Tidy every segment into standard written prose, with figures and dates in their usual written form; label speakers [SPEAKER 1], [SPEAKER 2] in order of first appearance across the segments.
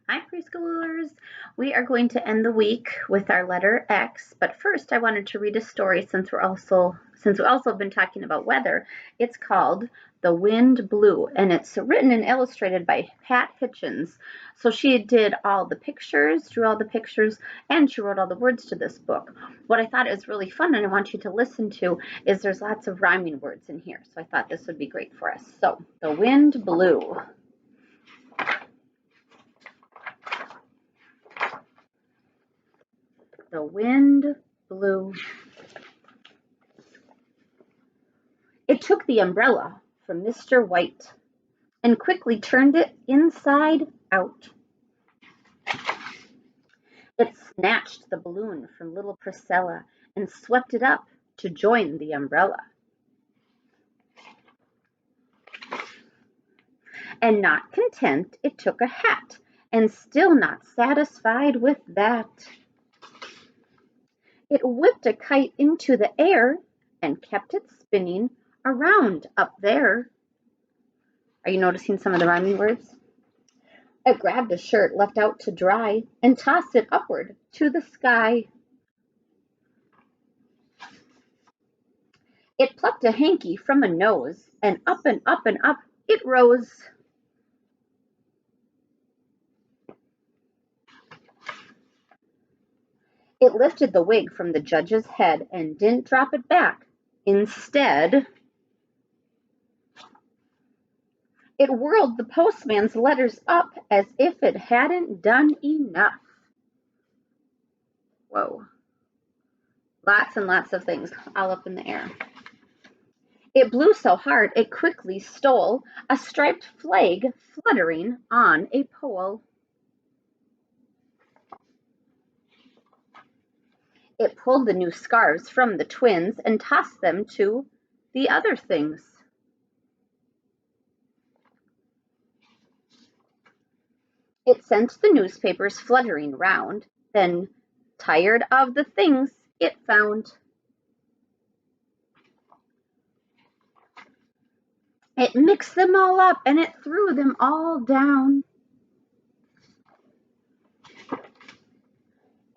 [SPEAKER 1] Hi, preschoolers. We are going to end the week with our letter X, but first I wanted to read a story since we also have been talking about weather. It's called The Wind Blew, and it's written and illustrated by Pat Hitchens. So she did all the pictures, drew all the pictures, and she wrote all the words to this book. What I thought is really fun and I want you to listen to is there's lots of rhyming words in here. So I thought this would be great for us. So, The Wind Blew. The wind blew. It took the umbrella from Mr. White and quickly turned it inside out. It snatched the balloon from little Priscilla and swept it up to join the umbrella. And not content, it took a hat, and still not satisfied with that, it whipped a kite into the air and kept it spinning around up there. Are you noticing some of the rhyming words? It grabbed a shirt left out to dry and tossed it upward to the sky. It plucked a hanky from a nose, and up and up and up it rose. It lifted the wig from the judge's head and didn't drop it back. Instead, it whirled the postman's letters up as if it hadn't done enough. Whoa. Lots and lots of things all up in the air. It blew so hard it quickly stole a striped flag fluttering on a pole. It pulled the new scarves from the twins and tossed them to the other things. It sent the newspapers fluttering round, then, tired of the things it found, it mixed them all up and it threw them all down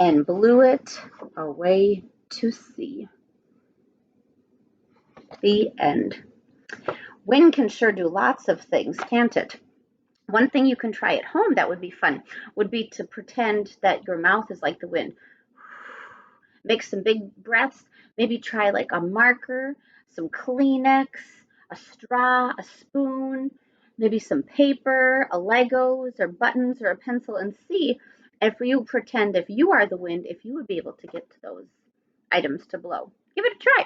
[SPEAKER 1] and blew it away to sea. The end. Wind can sure do lots of things, can't it? One thing you can try at home that would be fun would be to pretend that your mouth is like the wind. Make some big breaths. Maybe try like a marker, some Kleenex, a straw, a spoon, maybe some paper, a Legos or buttons or a pencil, and see if you pretend if you are the wind, if you would be able to get to those items to blow. Give it a try.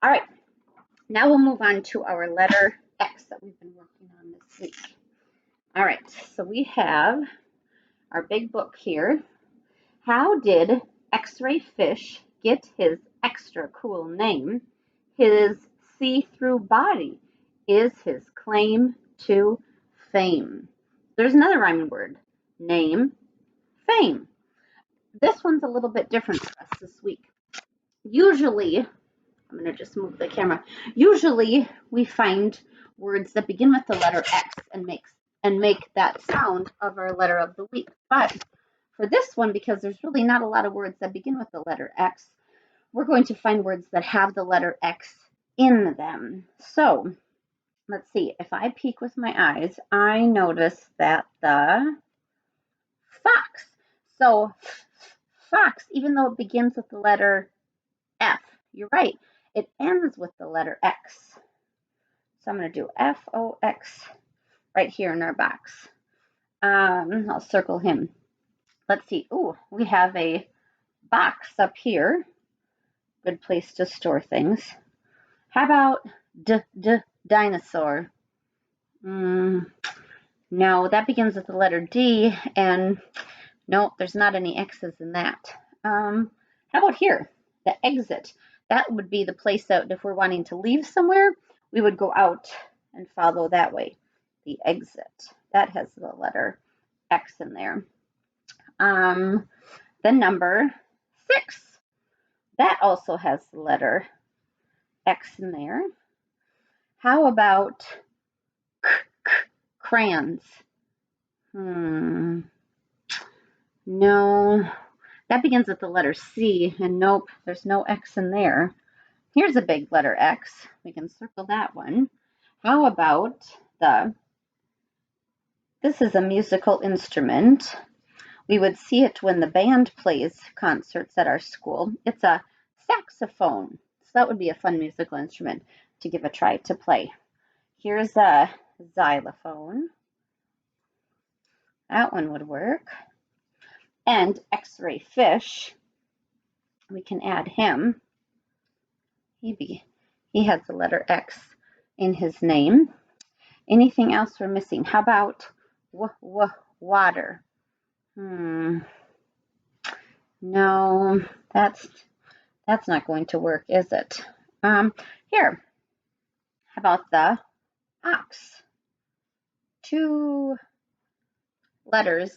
[SPEAKER 1] All right, now we'll move on to our letter X that we've been working on this week. All right, so we have our big book here. How did X-ray fish get his extra cool name? His see-through body is his claim to fame. There's another rhyming word. Name, fame. This one's a little bit different for us this week. Usually, I'm going to just move the camera. Usually, we find words that begin with the letter X and make that sound of our letter of the week. But for this one, because there's really not a lot of words that begin with the letter X, we're going to find words that have the letter X in them. So let's see. If I peek with my eyes, I notice that the fox. So fox, even though it begins with the letter F, you're right, it ends with the letter X. So I'm going to do F-O-X right here in our box. I'll circle him. Let's see. Oh, we have a box up here. Good place to store things. How about dinosaur? No, that begins with the letter D, and no, there's not any X's in that. How about here? The exit. That would be the place that if we're wanting to leave somewhere, we would go out and follow that way. The exit. That has the letter X in there. The number 6. That also has the letter X in there. How about crayons? No, that begins with the letter C, and nope, there's no X in there. Here's a big letter X. We can circle that one. How about this is a musical instrument. We would see it when the band plays concerts at our school. It's a saxophone. So that would be a fun musical instrument to give a try to play. Here's a xylophone. That one would work. And X-ray fish. We can add him. Maybe he has the letter X in his name. Anything else we're missing? How about water? No, that's not going to work, is it? Here, how about the ox? 2 letters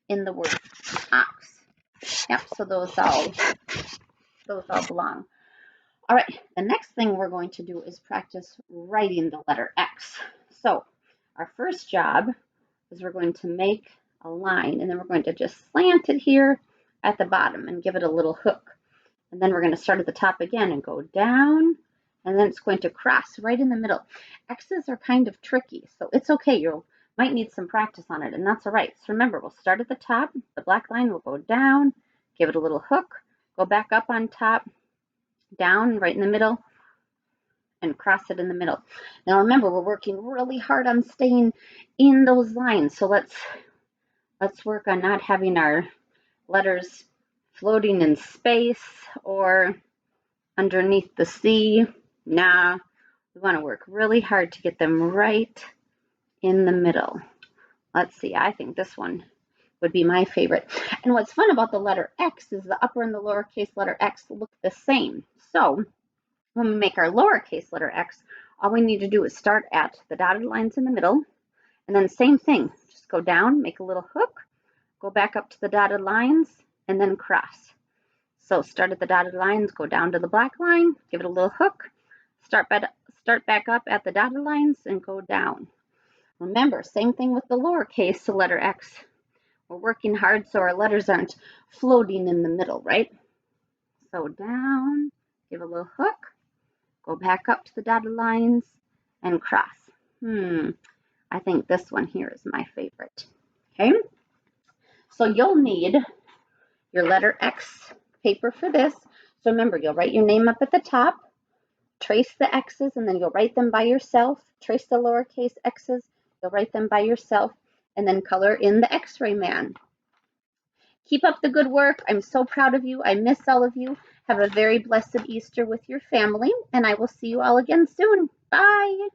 [SPEAKER 1] in the word ox. Yep, so those all belong. All right, the next thing we're going to do is practice writing the letter X. So our first job is we're going to make a line, and then we're going to just slant it here at the bottom and give it a little hook. And then we're going to start at the top again and go down, and then it's going to cross right in the middle. X's are kind of tricky, so it's okay. You might need some practice on it, and that's all right. So remember, we'll start at the top. The black line will go down, give it a little hook, go back up on top, down right in the middle, and cross it in the middle. Now remember, we're working really hard on staying in those lines, so let's work on not having our letters floating in space or underneath the sea. Nah, we want to work really hard to get them right in the middle. Let's see, I think this one would be my favorite. And what's fun about the letter X is the upper and the lowercase letter X look the same. So when we make our lowercase letter X, all we need to do is start at the dotted lines in the middle, and then same thing, just go down, make a little hook, go back up to the dotted lines, and then cross. So start at the dotted lines, go down to the black line, give it a little hook, start back up at the dotted lines, and go down. Remember, same thing with the lowercase letter X. We're working hard so our letters aren't floating in the middle, right? So down, give a little hook, go back up to the dotted lines, and cross. I think this one here is my favorite. Okay, so you'll need your letter X paper for this. So remember, you'll write your name up at the top, trace the X's, and then you'll write them by yourself. Trace the lowercase X's, you'll write them by yourself, and then color in the X-ray man. Keep up the good work. I'm so proud of you. I miss all of you. Have a very blessed Easter with your family, and I will see you all again soon. Bye.